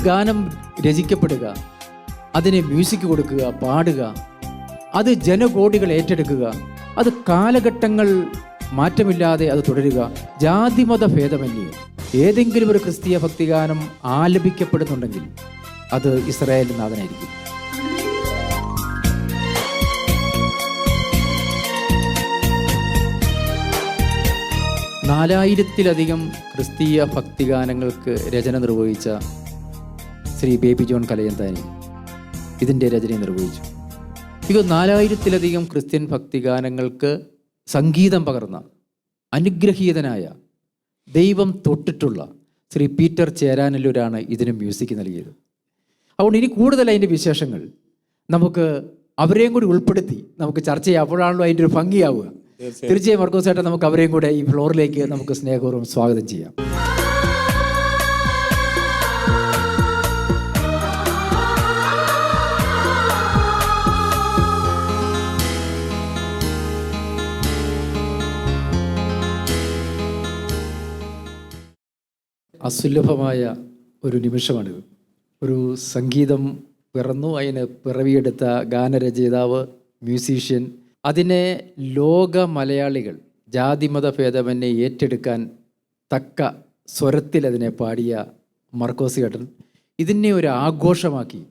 ഗാനം രചിക്കപ്പെടുക, അതിന് മ്യൂസിക് കൊടുക്കുക, പാടുക, അത് ജനകോടികൾ ഏറ്റെടുക്കുക, അത് കാലഘട്ടങ്ങൾ മാറ്റമില്ലാതെ അത് തുടരുക, ജാതിമത ഭേദമന്യേ ഏതെങ്കിലും ഒരു ക്രിസ്തീയ ഭക്തിഗാനം ആലപിക്കപ്പെടുന്നുണ്ടെങ്കിൽ അത് ഇസ്രായേലിൻ്റെ നാഥനായിരിക്കും. നാലായിരത്തിലധികം ക്രിസ്തീയ ഭക്തിഗാനങ്ങൾക്ക് രചന നിർവഹിച്ച ശ്രീ ബേബി ജോൺ കലയന്താനി ഇതിൻ്റെ രചന നിർവഹിച്ചു. ഇത് 4000-ലധികം ക്രിസ്ത്യൻ ഭക്തിഗാനങ്ങൾക്ക് സംഗീതം പകർന്ന അനുഗ്രഹീതനായ ദൈവം തൊട്ടിട്ടുള്ള ശ്രീ പീറ്റർ ചേരാനല്ലൂരാണ് ഇതിന് മ്യൂസിക് നൽകിയത്. അതുകൊണ്ട് ഇനി കൂടുതൽ അതിൻ്റെ വിശേഷങ്ങൾ നമുക്ക് അവരെയും കൂടി ഉൾപ്പെടുത്തി നമുക്ക് ചർച്ച ചെയ്യാം. അപ്പോഴാണല്ലോ അതിൻ്റെ ഒരു ഭംഗിയാവുക. തീർച്ചയായും മർക്കോസ് ചേട്ടൻ, നമുക്ക് അവരെയും കൂടെ ഈ ഫ്ലോറിലേക്ക് നമുക്ക് സ്നേഹപൂർവ്വം സ്വാഗതം ചെയ്യാം. അസുലഭമായ ഒരു നിമിഷമാണിത്. ഒരു സംഗീതം പിറന്നു, അതിന് പിറവിയെടുത്ത ഗാനരചയിതാവ്, മ്യൂസീഷ്യൻ, അതിനെ ലോക മലയാളികൾ ജാതിമത ഭേദമന്യേ ഏറ്റെടുക്കാൻ തക്ക സ്വരത്തിൽ അതിനെ പാടിയ മർക്കോസ് ചേട്ടൻ, ഇതിനെ ഒരു ആഘോഷമാക്കി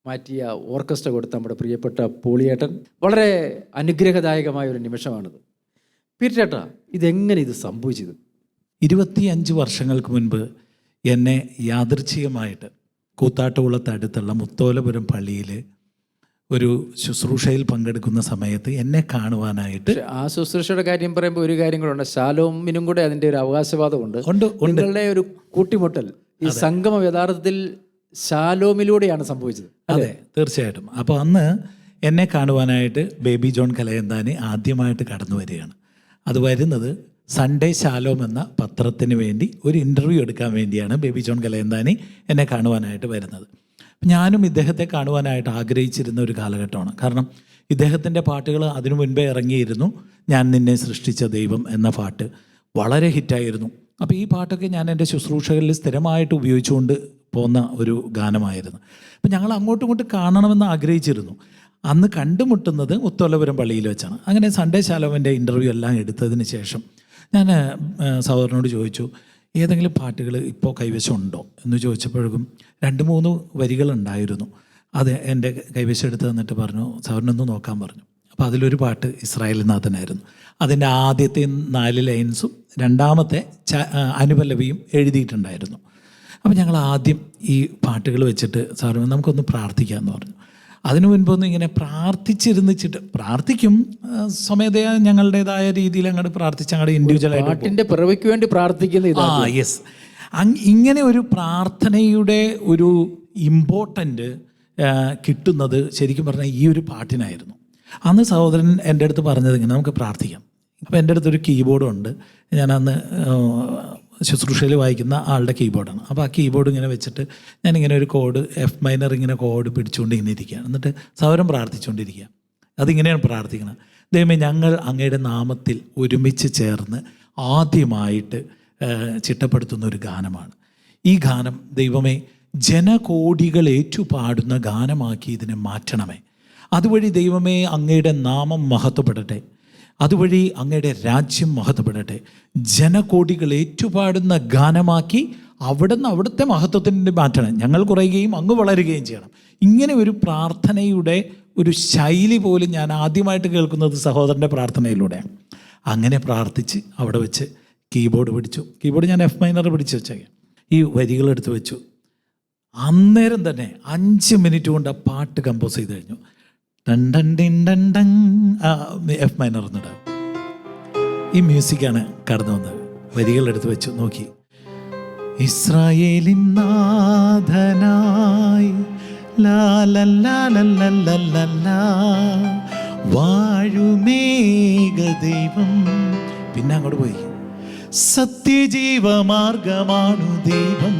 മാറ്റിയ ഓർക്കസ്ട്ര കൊടുത്ത നമ്മുടെ പ്രിയപ്പെട്ട പോളിയേട്ടൻ, വളരെ അനുഗ്രഹദായകമായ ഒരു നിമിഷമാണിത്. പീറ്റർ ചേട്ടാ, ഇതെങ്ങനെ ഇത് സംഭവിച്ചത്? 25 വർഷങ്ങൾക്ക് മുൻപ് എന്നെ യാദൃച്ഛികമായിട്ട് കൂത്താട്ടുകുളത്തടുത്തുള്ള മുത്തോലപുരം പള്ളിയിൽ ഒരു ശുശ്രൂഷയിൽ പങ്കെടുക്കുന്ന സമയത്ത് എന്നെ കാണുവാനായിട്ട്. ആ ശുശ്രൂഷയുടെ കാര്യം പറയുമ്പോൾ ഒരു കാര്യം കൂടെ ഉണ്ട്. ശാലോമിനും കൂടെ അതിൻ്റെ ഒരു അവകാശവാദമുണ്ട്. നിങ്ങളുടെ ഒരു കൂട്ടിമുട്ടൽ, ഈ സംഗമം യഥാർത്ഥത്തിൽ ശാലോമിലൂടെയാണ് സംഭവിച്ചത്. അതെ, തീർച്ചയായിട്ടും. അപ്പോൾ അന്ന് എന്നെ കാണുവാനായിട്ട് ബേബി ജോൺ കലയന്താനി ആദ്യമായിട്ട് കടന്നു വരികയാണ്. അത് വരുന്നത് സൺഡേ ശാലോം എന്ന പത്രത്തിന് വേണ്ടി ഒരു ഇൻ്റർവ്യൂ എടുക്കാൻ വേണ്ടിയാണ് ബേബി ജോൺ കലയന്താനി എന്നെ കാണുവാനായിട്ട് വരുന്നത്. ഞാനും ഇദ്ദേഹത്തെ കാണുവാനായിട്ട് ആഗ്രഹിച്ചിരുന്ന ഒരു കാലഘട്ടമാണ്. കാരണം ഇദ്ദേഹത്തിൻ്റെ പാട്ടുകൾ അതിനു മുൻപേ ഇറങ്ങിയിരുന്നു. ഞാൻ നിന്നെ സൃഷ്ടിച്ച ദൈവം എന്ന പാട്ട് വളരെ ഹിറ്റായിരുന്നു. അപ്പോൾ ഈ പാട്ടൊക്കെ ഞാൻ എൻ്റെ ശുശ്രൂഷകളിൽ സ്ഥിരമായിട്ട് ഉപയോഗിച്ചുകൊണ്ട് പോകുന്ന ഒരു ഗാനമായിരുന്നു. അപ്പം ഞങ്ങൾ അങ്ങോട്ടും ഇങ്ങോട്ടും കാണണമെന്ന് ആഗ്രഹിച്ചിരുന്നു. അന്ന് കണ്ടുമുട്ടുന്നത് മുത്തോലപുരം പള്ളിയിൽ വെച്ചാണ്. അങ്ങനെ സൺഡേ ശാലോമിൻ്റെ ഇൻ്റർവ്യൂ എല്ലാം എടുത്തതിന് ശേഷം ഞാൻ സഹോദരനോട് ചോദിച്ചു, ഏതെങ്കിലും പാട്ടുകൾ ഇപ്പോൾ കൈവശം ഉണ്ടോ എന്ന് ചോദിച്ചപ്പോഴേക്കും 2-3 വരികളുണ്ടായിരുന്നു. അത് എൻ്റെ കൈവശം എടുത്ത് തന്നിട്ട് പറഞ്ഞു, സഹോദരനൊന്ന് നോക്കാൻ പറഞ്ഞു. അപ്പോൾ അതിലൊരു പാട്ട് ഇസ്രായേൽ നാഥനായിരുന്നു. അതിൻ്റെ ആദ്യത്തെ 4 ലൈൻസും രണ്ടാമത്തെ അനുപല്ലവിയും എഴുതിയിട്ടുണ്ടായിരുന്നു. അപ്പോൾ ഞങ്ങൾ ആദ്യം ഈ പാട്ടുകൾ വെച്ചിട്ട് സഹോദരൻ നമുക്കൊന്ന് പ്രാർത്ഥിക്കാമെന്ന് പറഞ്ഞു. അതിനു മുൻപൊന്നും ഇങ്ങനെ പ്രാർത്ഥിച്ചിരുന്നിച്ചിട്ട് പ്രാർത്ഥിക്കും, സ്വമേധയാ ഞങ്ങളുടേതായ രീതിയിൽ അങ്ങോട്ട് പ്രാർത്ഥിച്ച് അങ്ങോട്ട് ഇൻഡിവിജ്വലായിട്ട് പാട്ടിൻ്റെ പിറവിക്ക് വേണ്ടി പ്രാർത്ഥിക്കുന്ന. യെസ്, ഇങ്ങനെ ഒരു പ്രാർത്ഥനയുടെ ഒരു ഇമ്പോർട്ടൻ്റ് കിട്ടുന്നത് ശരിക്കും പറഞ്ഞാൽ ഈ ഒരു പാട്ടിനായിരുന്നു. അന്ന് സഹോദരൻ എൻ്റെ അടുത്ത് പറഞ്ഞത് ഇങ്ങനെ നമുക്ക് പ്രാർത്ഥിക്കാം. അപ്പോൾ എൻ്റെ അടുത്തൊരു കീബോർഡും ഉണ്ട്. ഞാൻ അന്ന് ശുശ്രൂഷയിൽ വായിക്കുന്ന ആളുടെ കീബോർഡാണ്. അപ്പോൾ ആ കീബോർഡ് ഇങ്ങനെ വെച്ചിട്ട് ഞാനിങ്ങനെ ഒരു കോഡ് എഫ് മൈനർ ഇങ്ങനെ കോഡ് പിടിച്ചുകൊണ്ട് ഇങ്ങനെ ഇരിക്കുകയാണ്. എന്നിട്ട് സൗരം പ്രാർത്ഥിച്ചുകൊണ്ടിരിക്കുക. അതിങ്ങനെയാണ് പ്രാർത്ഥിക്കുന്നത്: ദൈവമേ, ഞങ്ങൾ അങ്ങയുടെ നാമത്തിൽ ഒരുമിച്ച് ചേർന്ന് ആദ്യമായിട്ട് ചിട്ടപ്പെടുത്തുന്ന ഒരു ഗാനമാണ് ഈ ഗാനം. ദൈവമേ, ജനകോടികൾ ഏറ്റുപാടുന്ന ഗാനമാക്കി ഇതിനെ മാറ്റണമേ. അതുവഴി ദൈവമേ അങ്ങയുടെ നാമം മഹത്വപ്പെടട്ടെ. അതുവഴി അങ്ങയുടെ രാജ്യം മഹത്വപ്പെടട്ടെ. ജനകോടികൾ ഏറ്റുപാടുന്ന ഗാനമാക്കി അവിടുത്തെ മഹത്വത്തിൻ്റെ മാറ്റണം. ഞങ്ങൾ കുറയുകയും അങ്ങ് വളരുകയും ചെയ്യണം. ഇങ്ങനെ ഒരു പ്രാർത്ഥനയുടെ ഒരു ശൈലി പോലും ഞാൻ ആദ്യമായിട്ട് കേൾക്കുന്നത് സഹോദരൻ്റെ പ്രാർത്ഥനയിലൂടെയാണ്. അങ്ങനെ പ്രാർത്ഥിച്ച് അവിടെ വെച്ച് കീബോർഡ് പിടിച്ചു. കീബോർഡ് ഞാൻ എഫ് മൈനർ പിടിച്ച് വെച്ചേക്കാം. ഈ വരികളെടുത്ത് വെച്ചു. അന്നേരം തന്നെ 5 മിനിറ്റ് കൊണ്ട് ആ പാട്ട് കമ്പോസ് ചെയ്ത് കഴിഞ്ഞു. എഫ് മൈനർ എന്നിട്ട് ഈ മ്യൂസിക്കാണ് കടന്നു വന്നത്. വരികളെടുത്ത് വെച്ചു നോക്കി. ഇസ്രായേലിൻ നാഥനായി വാഴുമേക ദൈവം. പിന്നെ അങ്ങോട്ട് പോയി. സത്യജീവമാർഗമാണു ദൈവം,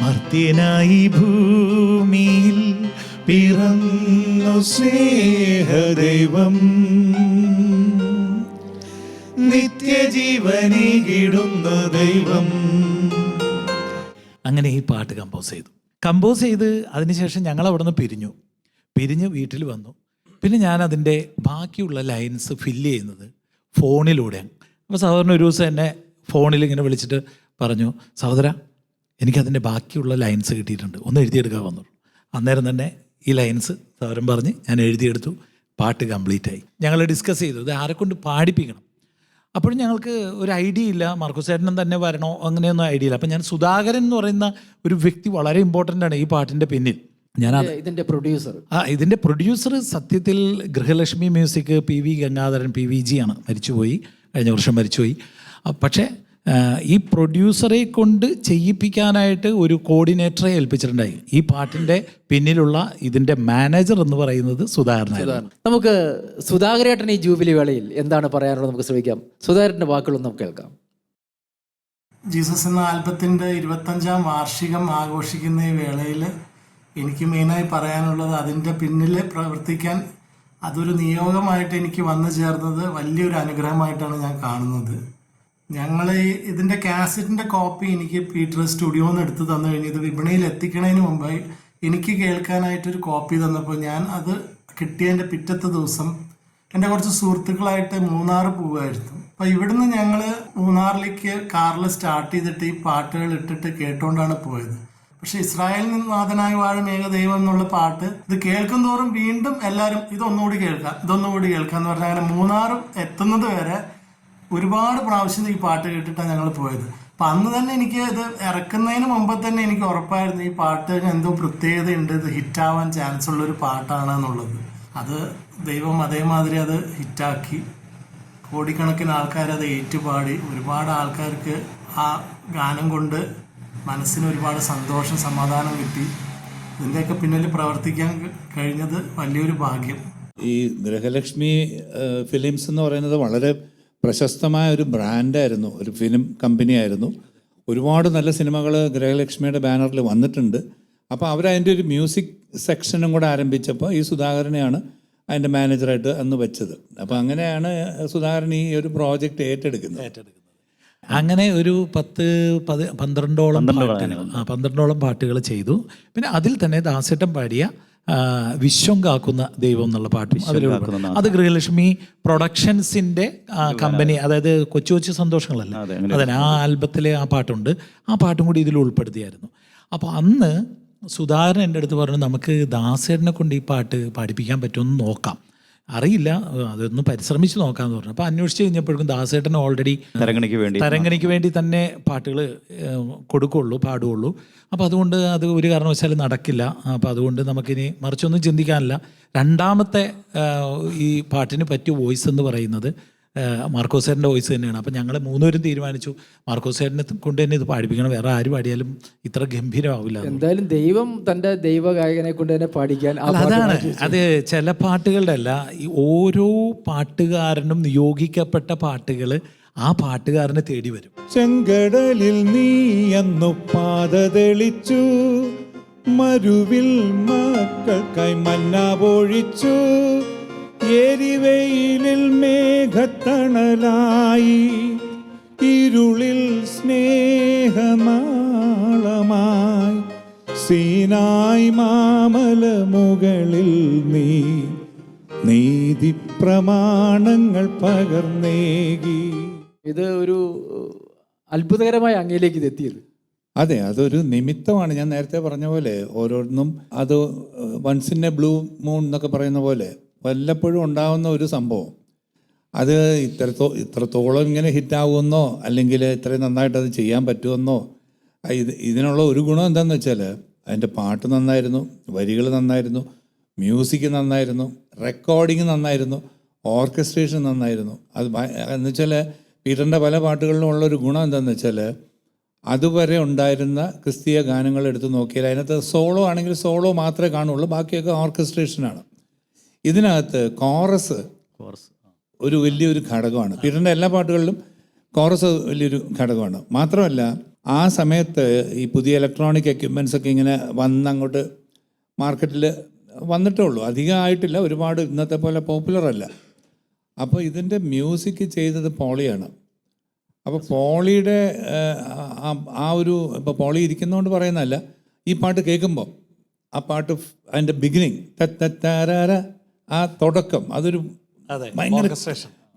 മർത്യനായി ഭൂമിയിൽ പിറന്നു സ്നേഹദൈവം, നിത്യജീവനേകിടുന്ന ദൈവം. അങ്ങനെ ഈ പാട്ട് കമ്പോസ് ചെയ്ത് അതിനുശേഷം ഞങ്ങൾ അവിടെ നിന്ന് പിരിഞ്ഞ് വീട്ടിൽ വന്നു. പിന്നെ ഞാൻ അതിൻ്റെ ബാക്കിയുള്ള ലൈൻസ് ഫില്ല് ചെയ്യുന്നത് ഫോണിലൂടെയാണ്. അപ്പോൾ സഹോദരൻ ഒരു ദിവസം എന്നെ ഫോണിൽ ഇങ്ങനെ വിളിച്ചിട്ട് പറഞ്ഞു, സഹോദര എനിക്കതിൻ്റെ ബാക്കിയുള്ള ലൈൻസ് കിട്ടിയിട്ടുണ്ട്, ഒന്ന് എഴുതിയെടുക്കാൻ വന്നു. അന്നേരം തന്നെ ഈ ലൈൻസ് സഹോദരൻ പറഞ്ഞ് ഞാൻ എഴുതിയെടുത്തു. പാട്ട് കംപ്ലീറ്റായി. ഞങ്ങൾ ഡിസ്കസ് ചെയ്തു ഇത് ആരെക്കൊണ്ട് പാടിപ്പിക്കണം. അപ്പോഴും ഞങ്ങൾക്ക് ഒരു ഐഡിയ ഇല്ല, മാർക്കോസേട്ടനും തന്നെ വരണോ അങ്ങനെയൊന്നും ഐഡിയ ഇല്ല. അപ്പം ഞാൻ സുധാകരൻ എന്ന് പറയുന്ന ഒരു വ്യക്തി വളരെ ഇമ്പോർട്ടൻ്റ് ആണ് ഈ പാട്ടിൻ്റെ പിന്നിൽ. ഇതിൻ്റെ പ്രൊഡ്യൂസർ സത്യത്തിൽ Grihalakshmi music PV Gangadharan PVG ആണ്, മരിച്ചുപോയി, കഴിഞ്ഞ വർഷം മരിച്ചുപോയി. പക്ഷേ ഈ പ്രൊഡ്യൂസറെ കൊണ്ട് ചെയ്യിപ്പിക്കാനായിട്ട് ഒരു കോർഡിനേറ്ററെ ഏൽപ്പിച്ചിട്ടുണ്ടായി. ഈ പാട്ടിൻ്റെ പിന്നിലുള്ള ഇതിൻ്റെ മാനേജർ എന്ന് പറയുന്നത് സുധാകരനായിരുന്നു. നമുക്ക് സുധാകരേട്ടൻ ഈ ജൂബിലി വേളയിൽ എന്താണ് പറയാനുള്ളത് നമുക്ക് ശ്രമിക്കാം. സുധാകരൻ്റെ വാക്കുകളൊന്നും നമുക്ക് കേൾക്കാം. ജീസസ് എന്ന ആൽബത്തിൻ്റെ 25ാം വാർഷികം ആഘോഷിക്കുന്ന ഈ വേളയിൽ എനിക്ക് മെയിനായി പറയാനുള്ളത്, അതിൻ്റെ പിന്നിൽ പ്രവർത്തിക്കാൻ അതൊരു നിയോഗമായിട്ട് എനിക്ക് വന്നു ചേർന്നത് വലിയൊരു അനുഗ്രഹമായിട്ടാണ് ഞാൻ കാണുന്നത്. ഞങ്ങൾ ഇതിൻ്റെ കാസറ്റിൻ്റെ കോപ്പി എനിക്ക് പീറ്റർ സ്റ്റുഡിയോയിൽ നിന്ന് എടുത്ത് തന്നു കഴിഞ്ഞ് ഇത് വിപണിയിൽ എത്തിക്കണതിന് മുമ്പായി എനിക്ക് കേൾക്കാനായിട്ടൊരു കോപ്പി തന്നപ്പോൾ ഞാൻ അത് കിട്ടിയതിൻ്റെ പിറ്റത്തെ ദിവസം എൻ്റെ കുറച്ച് സുഹൃത്തുക്കളായിട്ട് മൂന്നാർ പോവുമായിരുന്നു. അപ്പോൾ ഇവിടുന്ന് ഞങ്ങൾ മൂന്നാറിലേക്ക് കാറിൽ സ്റ്റാർട്ട് ചെയ്തിട്ട് ഈ പാട്ടുകൾ ഇട്ടിട്ട് കേട്ടുകൊണ്ടാണ് പോയത്. പക്ഷെ ഇസ്രായേലിൽ നിന്ന് നാഥനായ വാഴും ഏകദൈവം എന്നുള്ള പാട്ട് ഇത് കേൾക്കും തോറും വീണ്ടും എല്ലാവരും ഇതൊന്നുകൂടി കേൾക്കാം എന്ന് പറഞ്ഞാൽ അങ്ങനെ മൂന്നാർ എത്തുന്നത് വരെ ഒരുപാട് പ്രാവശ്യം ഈ പാട്ട് കേട്ടിട്ടാണ് ഞങ്ങൾ പോയത്. അപ്പം അന്ന് തന്നെ എനിക്ക് ഇത് ഇറക്കുന്നതിന് മുമ്പ് തന്നെ എനിക്ക് ഉറപ്പായിരുന്നു ഈ പാട്ടിന് എന്തോ പ്രത്യേകതയുണ്ട്, ഇത് ഹിറ്റാവാൻ ചാൻസ് ഉള്ളൊരു പാട്ടാണ് എന്നുള്ളത്. അത് ദൈവം അതേമാതിരി അത് ഹിറ്റാക്കി. കോടിക്കണക്കിന് ആൾക്കാരത് ഏറ്റുപാടി. ഒരുപാട് ആൾക്കാർക്ക് ആ ഗാനം കൊണ്ട് മനസ്സിന് ഒരുപാട് സന്തോഷം സമാധാനം കിട്ടി. ഇതിൻ്റെയൊക്കെ പിന്നിൽ പ്രവർത്തിക്കാൻ കഴിഞ്ഞത് വലിയൊരു ഭാഗ്യം. ഈ ഗൃഹലക്ഷ്മി ഫിലിംസ് എന്ന് പറയുന്നത് വളരെ പ്രശസ്തമായ ഒരു ബ്രാൻഡായിരുന്നു, ഒരു ഫിലിം കമ്പനിയായിരുന്നു. ഒരുപാട് നല്ല സിനിമകൾ ഗൃഹലക്ഷ്മിയുടെ ബാനറിൽ വന്നിട്ടുണ്ട്. അപ്പോൾ അവരതിൻ്റെ ഒരു മ്യൂസിക് സെക്ഷനും കൂടെ ആരംഭിച്ചപ്പോൾ ഈ സുധാകരനെയാണ് അതിൻ്റെ മാനേജറായിട്ട് അന്ന് വെച്ചത്. അപ്പോൾ അങ്ങനെയാണ് സുധാകരൻ ഈ ഒരു പ്രോജക്റ്റ് ഏറ്റെടുക്കുന്നത്. അങ്ങനെ ഒരു 12ഓളം പാട്ടുകൾ ചെയ്തു. പിന്നെ അതിൽ തന്നെ ദാസേട്ടൻ പാടിയ വിശ്വം കാക്കുന്ന ദൈവം എന്നുള്ള പാട്ടും അത് ഗൃഹലക്ഷ്മി പ്രൊഡക്ഷൻസിൻ്റെ കമ്പനി, അതായത് കൊച്ചു കൊച്ചു സന്തോഷങ്ങളല്ല, അതിന് ആ ആൽബത്തിലെ ആ പാട്ടുണ്ട്. ആ പാട്ടും കൂടി ഇതിൽ ഉൾപ്പെടുത്തിയായിരുന്നു. അപ്പോൾ അന്ന് സുധാകരൻ എൻ്റെ അടുത്ത് പറഞ്ഞു, നമുക്ക് ദാസേട്ടനെ കൊണ്ട് ഈ പാട്ട് പാടിപ്പിക്കാൻ പറ്റുമെന്ന് നോക്കാം, അറിയില്ല, അതൊന്ന് പരിശ്രമിച്ച് നോക്കാമെന്ന് പറഞ്ഞു. അപ്പോൾ അന്വേഷിച്ച് കഴിഞ്ഞപ്പോഴേക്കും ദാസേട്ടൻ ഓൾറെഡി തരംഗണിക്ക് വേണ്ടി തന്നെ പാട്ടുകൾ പാടുകയുള്ളൂ. അപ്പോൾ അതുകൊണ്ട് അത് ഒരു കാരണവശാലും നടക്കില്ല. അപ്പോൾ അതുകൊണ്ട് നമുക്കിനി മറിച്ചൊന്നും ചിന്തിക്കാനില്ല. രണ്ടാമത്തെ ഈ പാട്ടിന് പറ്റിയ വോയിസ് എന്ന് പറയുന്നത് മാർക്കോസേട്ടൻ്റെ വോയിസ് തന്നെയാണ്. അപ്പം ഞങ്ങൾ മൂന്നുപേരും തീരുമാനിച്ചു മാർക്കോസേട്ടനെ കൊണ്ട് തന്നെ ഇത് പാടിപ്പിക്കണം, വേറെ ആര് പാടിയാലും ഇത്ര ഗംഭീരമാവില്ല. എന്തായാലും ദൈവം തൻ്റെ ദൈവഗായകനെ കൊണ്ട് തന്നെ പാടിക്കാൻ. അതാണ് അത്. ചില പാട്ടുകളുടെ അല്ല, ഈ ഓരോ പാട്ടുകാരനും നിയോഗിക്കപ്പെട്ട പാട്ടുകൾ ആ പാട്ടുകാരനെ തേടി വരും. ചെങ്കടലിൽ നീ അന്നു പാത തെളിച്ചു, മരുവിൽ മക്കൾക്കായി മന്ന പൊഴിച്ചു, എരിവെയിലിൽ മേഘത്തണലായി, ഇരുളിൽ സ്നേഹനാളമായി, സീനായി മാമല മുകളിൽ നീ നീതി പ്രമാണങ്ങൾ പകർന്നേകി. ഇത് ഒരു അത്ഭുതകരമായ അങ്ങയിലേക്ക് ഇത് എത്തിയത്. അതെ, അതൊരു നിമിത്തമാണ്. ഞാൻ നേരത്തെ പറഞ്ഞ പോലെ ഓരോന്നും അത് once in a blue moon എന്നൊക്കെ പറയുന്ന പോലെ വല്ലപ്പോഴും ഉണ്ടാകുന്ന ഒരു സംഭവം. അത് ഇത്രത്തോളം ഇങ്ങനെ ഹിറ്റാവുമെന്നോ അല്ലെങ്കിൽ ഇത്രയും നന്നായിട്ട് അത് ചെയ്യാൻ പറ്റുമെന്നോ, ഇതിനുള്ള ഒരു ഗുണം എന്താണെന്ന് വെച്ചാൽ അതിൻ്റെ പാട്ട് നന്നായിരുന്നു, വരികൾ നന്നായിരുന്നു, മ്യൂസിക് നന്നായിരുന്നു, റെക്കോർഡിങ് നന്നായിരുന്നു, ഓർക്കസ്ട്രേഷൻ നന്നായിരുന്നു. അത് എന്ന് വെച്ചാൽ പീറ്ററിൻ്റെ പല പാട്ടുകളിലും ഉള്ളൊരു ഗുണം എന്താണെന്ന് വെച്ചാൽ അതുവരെ ഉണ്ടായിരുന്ന ക്രിസ്തീയ ഗാനങ്ങൾ എടുത്ത് നോക്കിയാൽ അതിനകത്ത് സോളോ ആണെങ്കിൽ സോളോ മാത്രമേ കാണുള്ളൂ, ബാക്കിയൊക്കെ ഓർക്കസ്ട്രേഷനാണ്. ഇതിനകത്ത് കോറസ് ഒരു വലിയൊരു ഘടകമാണ്. പീറ്ററിൻ്റെ എല്ലാ പാട്ടുകളിലും കോറസ് വലിയൊരു ഘടകമാണ്. മാത്രമല്ല ആ സമയത്ത് ഈ പുതിയ ഇലക്ട്രോണിക് എക്യുപ്മെൻറ്റ്സ് ഒക്കെ ഇങ്ങനെ അങ്ങോട്ട് മാർക്കറ്റിൽ വന്നിട്ടേ ഉള്ളൂ, അധികം ആയിട്ടില്ല, ഒരുപാട് ഇന്നത്തെ പോലെ പോപ്പുലർ അല്ല. അപ്പോൾ ഇതിൻ്റെ മ്യൂസിക് ചെയ്തത് പോളിയാണ്. അപ്പോൾ പോളിയുടെ ആ ഒരു ഇപ്പോൾ പോളി ഇരിക്കുന്നതുകൊണ്ട് പറയുന്നതല്ല, ഈ പാട്ട് കേൾക്കുമ്പോൾ ആ പാട്ട് അതിൻ്റെ ബിഗിനിങ് തത്തരാര ആ തുടക്കം അതൊരു ഭയങ്കര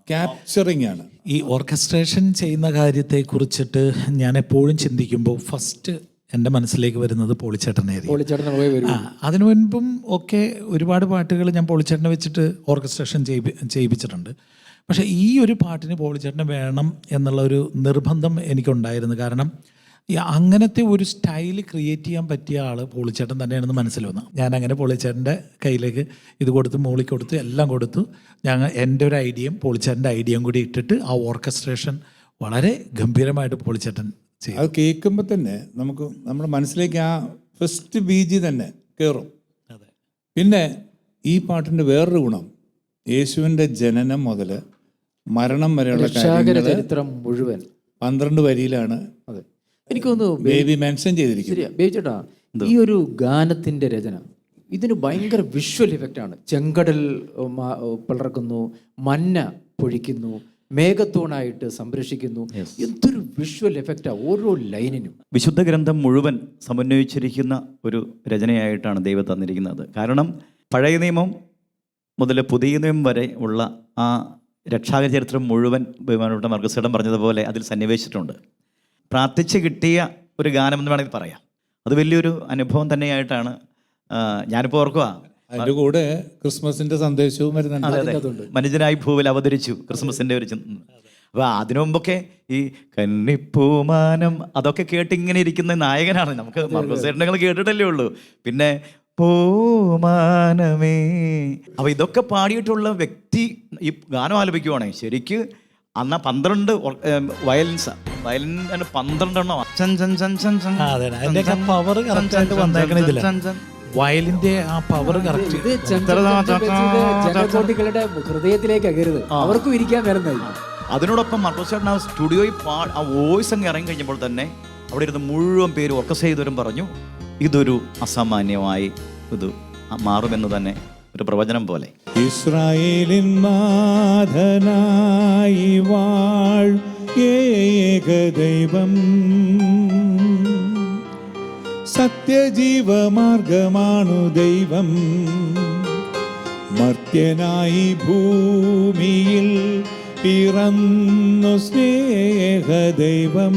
ക്യാപ്ചറിങ് ആണ്. ഈ ഓർക്കസ്ട്രേഷൻ ചെയ്യുന്ന കാര്യത്തെക്കുറിച്ചിട്ട് ഞാൻ എപ്പോഴും ചിന്തിക്കുമ്പോൾ ഫസ്റ്റ് എൻ്റെ മനസ്സിലേക്ക് വരുന്നത് പോളിച്ചേട്ടനായിരിക്കും. പോളിച്ചേട്ടൻ പോയി വരും. അതിനു മുൻപും ഒക്കെ ഒരുപാട് പാട്ടുകൾ ഞാൻ പോളിച്ചേട്ടനെ വെച്ചിട്ട് ഓർക്കസ്ട്രേഷൻ ചെയ്യിപ്പിച്ചിട്ടുണ്ട്. പക്ഷേ ഈ ഒരു പാട്ടിന് പോളിച്ചേട്ടന് വേണം എന്നുള്ള ഒരു നിർബന്ധം എനിക്കുണ്ടായിരുന്നു. കാരണം അങ്ങനത്തെ ഒരു സ്റ്റൈൽ ക്രിയേറ്റ് ചെയ്യാൻ പറ്റിയ ആൾ പോളിച്ചേട്ടൻ തന്നെയാണെന്ന് മനസ്സിൽ വന്നു. ഞാൻ അങ്ങനെ പോളിച്ചേട്ടൻ്റെ കയ്യിലേക്ക് ഇത് കൊടുത്ത് മൂളി കൊടുത്ത് എല്ലാം കൊടുത്തു. എൻ്റെ ഒരു ഐഡിയയും പോളിച്ചേട്ടൻ്റെ ഐഡിയയും കൂടി ഇട്ടിട്ട് ആ ഓർക്കസ്ട്രേഷൻ വളരെ ഗംഭീരമായിട്ട് പോളിച്ചേട്ടൻ ചെയ്യും. അത് കേൾക്കുമ്പോൾ തന്നെ നമുക്ക് നമ്മുടെ മനസ്സിലേക്ക് ആ ഫസ്റ്റ് ബീജി തന്നെ കയറും. അതെ. പിന്നെ ഈ പാട്ടിൻ്റെ വേറൊരു ഗുണം, യേശുവിൻ്റെ ജനനം മുതൽ മരണം വരെയുള്ള ചരിത്രം മുഴുവൻ 12 വരിയിലാണ് അതെ എനിക്ക് തോന്നുന്നു ബേബി മെൻഷൻ ചെയ്തിരിക്കുന്നത്. ശരിയാ ബേബി ചേട്ടാ, ഈ ഒരു ഗാനത്തിന്റെ രചന ഇതിന് ഭയങ്കര വിഷ്വൽ ഇഫക്റ്റാണ്. ചെങ്കടൽ പിളർക്കുന്നു, മന്ന പൊഴിക്കുന്നു, മേഘത്തൂണായിട്ട് സംരക്ഷിക്കുന്നു. എന്തൊരു വിഷ്വൽ എഫക്റ്റാ ഓരോ ലൈനിനും. വിശുദ്ധ ഗ്രന്ഥം മുഴുവൻ സമന്വയിച്ചിരിക്കുന്ന ഒരു രചനയായിട്ടാണ് ദൈവം തന്നിരിക്കുന്നത്. കാരണം പഴയ നിയമം മുതൽ പുതിയ നിയമം വരെ ഉള്ള ആ രക്ഷാകര ചരിത്രം മുഴുവൻ ബഹുമാനപ്പെട്ട മർക്കസേട്ടൻ പറഞ്ഞതുപോലെ അതിൽ സന്നിവേശിച്ചിട്ടുണ്ട്. പ്രാർത്ഥിച്ച് കിട്ടിയ ഒരു ഗാനം എന്ന് വേണമെങ്കിൽ പറയാം. അത് വലിയൊരു അനുഭവം തന്നെയായിട്ടാണ് ഞാനിപ്പോൾ ഓർക്കുക. അതിൻ്റെ കൂടെ ക്രിസ്മസിന്റെ സന്ദേശവും വരുന്നുണ്ട്. അതെ, മനുഷ്യനായി ഭൂവിൽ അവതരിച്ചു, ക്രിസ്മസിന്റെ ഒരു അപ്പോൾ അതിനു മുമ്പൊക്കെ ഈ കന്നിപ്പൂമാനം അതൊക്കെ കേട്ടിങ്ങനെ ഇരിക്കുന്ന നായകനാണ്. നമുക്ക് മർക്കസേട്ടനുകൾ കേട്ടിട്ടല്ലേ ഉള്ളൂ. പിന്നെ പൂമാനമേ, അപ്പോൾ ഇതൊക്കെ പാടിയിട്ടുള്ള വ്യക്തി ഈ ഗാനം ആലപിക്കുവാണെങ്കിൽ ശരിക്ക് അന്ന് 12 വയലിൻസാണ്. വയലിൻ 12 എണ്ണം. പവർ കറക്റ്റായിട്ട് വന്നേക്കണ ഇതില്ല. വയലിന്റെ ആ പവർ കറക്റ്റ്. ഇത് ജനകോടികളുടെ ഹൃദയത്തിലേക്ക് അകരുത്, അവർക്കും ഇരിക്കാൻ വരുന്നത്. അതിനോടൊപ്പം മർക്കോസേട്ടൻ ആ സ്റ്റുഡിയോയിൽ ആ വോയിസ് അങ്ങ് ഇറങ്ങി കഴിഞ്ഞപ്പോൾ തന്നെ അവിടെ ഇരുന്ന് മുഴുവൻ പേര് ഓർക്കസ്ട്ര ചെയ്തവരും പറഞ്ഞു ഇതൊരു അസാമാന്യമായി ഇത് മാറുമെന്ന് തന്നെ ഒരു പ്രവചനം പോലെ. ഇസ്രായേലിൻ നാഥനായി വാൾ ഏകദൈവം, സത്യജീവമാർഗമാണു ദൈവം, മർത്യനായി ഭൂമിയിൽ പിറന്നു സ്നേഹദൈവം,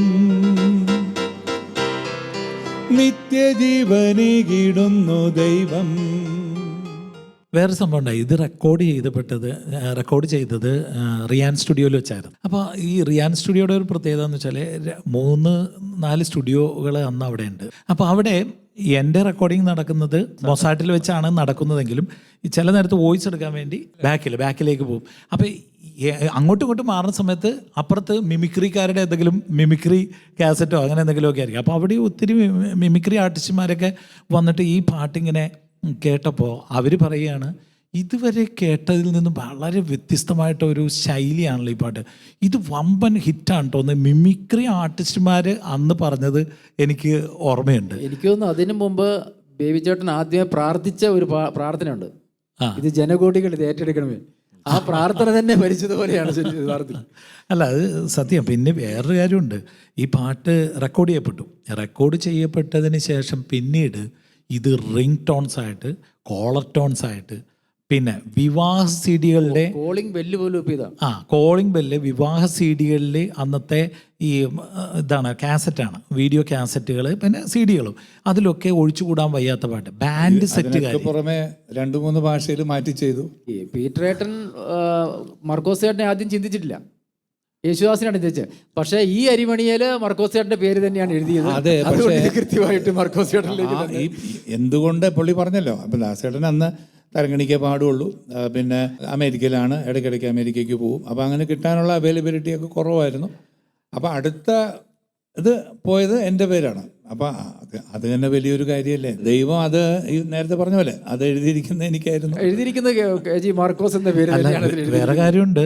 നിത്യജീവനേകിടുന്നു ദൈവം. വേറെ സംഭവം ഉണ്ടായി. ഇത് റെക്കോർഡ് ചെയ്തത് റിയാൻ സ്റ്റുഡിയോയിൽ വെച്ചായിരുന്നു. അപ്പോൾ ഈ റിയാൻ സ്റ്റുഡിയോയുടെ ഒരു പ്രത്യേകത എന്ന് വെച്ചാൽ 3-4 സ്റ്റുഡിയോകൾ അന്ന് അവിടെ ഉണ്ട്. അപ്പോൾ അവിടെ എൻ്റെ റെക്കോർഡിങ് നടക്കുന്നത് മൊസാട്ടിൽ വെച്ചാണ് നടക്കുന്നതെങ്കിലും ചില നേരത്ത് വോയിസ് എടുക്കാൻ വേണ്ടി ബാക്കിലേക്ക് പോകും. അപ്പോൾ അങ്ങോട്ടും ഇങ്ങോട്ടും മാറുന്ന സമയത്ത് അപ്പുറത്ത് മിമിക്രിക്കാരുടെ എന്തെങ്കിലും മിമിക്രി കാസറ്റോ അങ്ങനെ എന്തെങ്കിലുമൊക്കെ ആയിരിക്കും. അപ്പോൾ അവിടെ ഒത്തിരി മിമിക്രി ആർട്ടിസ്റ്റുമാരൊക്കെ വന്നിട്ട് ഈ പാട്ടിങ്ങനെ കേട്ടപ്പോൾ അവർ പറയുകയാണ് ഇതുവരെ കേട്ടതിൽ നിന്നും വളരെ വ്യത്യസ്തമായിട്ട് ഒരു ശൈലിയാണല്ലോ ഈ പാട്ട്, ഇത് വമ്പൻ ഹിറ്റാണ് കേട്ടോ. മിമിക്രി ആർട്ടിസ്റ്റുമാർ അന്ന് പറഞ്ഞത് എനിക്ക് ഓർമ്മയുണ്ട്. എനിക്ക് തോന്നുന്നു അതിനു മുമ്പ് ബേബി ചേട്ടൻ ആദ്യമേ പ്രാർത്ഥിച്ച ഒരു പ്രാർത്ഥനയുണ്ട്, ഇത് ജനകോടികൾ ഇത് ഏറ്റെടുക്കണമേ. ആ പ്രാർത്ഥന തന്നെ ഭരിച്ചതുപോലെയാണ് അല്ല, അത് സത്യം. പിന്നെ വേറൊരു കാര്യമുണ്ട്, ഈ പാട്ട് റെക്കോർഡ് ചെയ്യപ്പെട്ടതിന് ശേഷം പിന്നീട് ഇത് റിംഗ് ടോൺസ് ആയിട്ട്, കോളർ ടോൺസ് ആയിട്ട്, പിന്നെ വിവാഹ സി ഡികളുടെ കോളിംഗ് ബെല്ല് പോലും കോളിംഗ് ബെല്ല് വിവാഹ സി ഡികളിൽ അന്നത്തെ ഈ ഇതാണ് കാസറ്റാണ്, വീഡിയോ കാസറ്റുകൾ, പിന്നെ സി ഡികളും അതിലൊക്കെ ഒഴിച്ചുകൂടാൻ വയ്യാത്ത പാട്ട്. ബാൻഡ് സെറ്റ് പുറമെ 2-3 ഭാഷയിൽ മാറ്റി ചെയ്തു. പീറ്ററേട്ടൻ മർക്കോസേട്ടനെ ആദ്യം ചിന്തിച്ചിട്ടില്ല, യേശുദാസിനാണ് ചിന്തിച്ചത്. പക്ഷേ ഈ അരിമണിയില് മർക്കോസേട്ടന്റെ പേര് തന്നെയാണ് എഴുതിയത്. അതെ, പക്ഷേ കൃത്യമായിട്ട് മർക്കോസേട്ടനിലേക്ക് എന്തുകൊണ്ട് പുള്ളി പറഞ്ഞല്ലോ, അപ്പം ദാസേട്ടൻ അന്ന് തരങ്കണിക്കേ പാടുള്ളൂ, പിന്നെ അമേരിക്കയിലാണ്, ഇടയ്ക്കിടയ്ക്ക് അമേരിക്കയ്ക്ക് പോകും. അപ്പോൾ അങ്ങനെ കിട്ടാനുള്ള അവൈലബിലിറ്റി ഒക്കെ കുറവായിരുന്നു. അപ്പോൾ അടുത്ത ഇത് പോയത് എൻ്റെ പേരാണ്. അപ്പോൾ അത് തന്നെ വലിയൊരു കാര്യമല്ലേ. ദൈവം അത് ഈ നേരത്തെ പറഞ്ഞ പോലെ അത് എഴുതിയിരിക്കുന്നത് എനിക്കായിരുന്നു. എഴുതിയിരിക്കുന്നത് മാർക്കോസ് എന്ന പേര്. വേറെ കാര്യമുണ്ട്,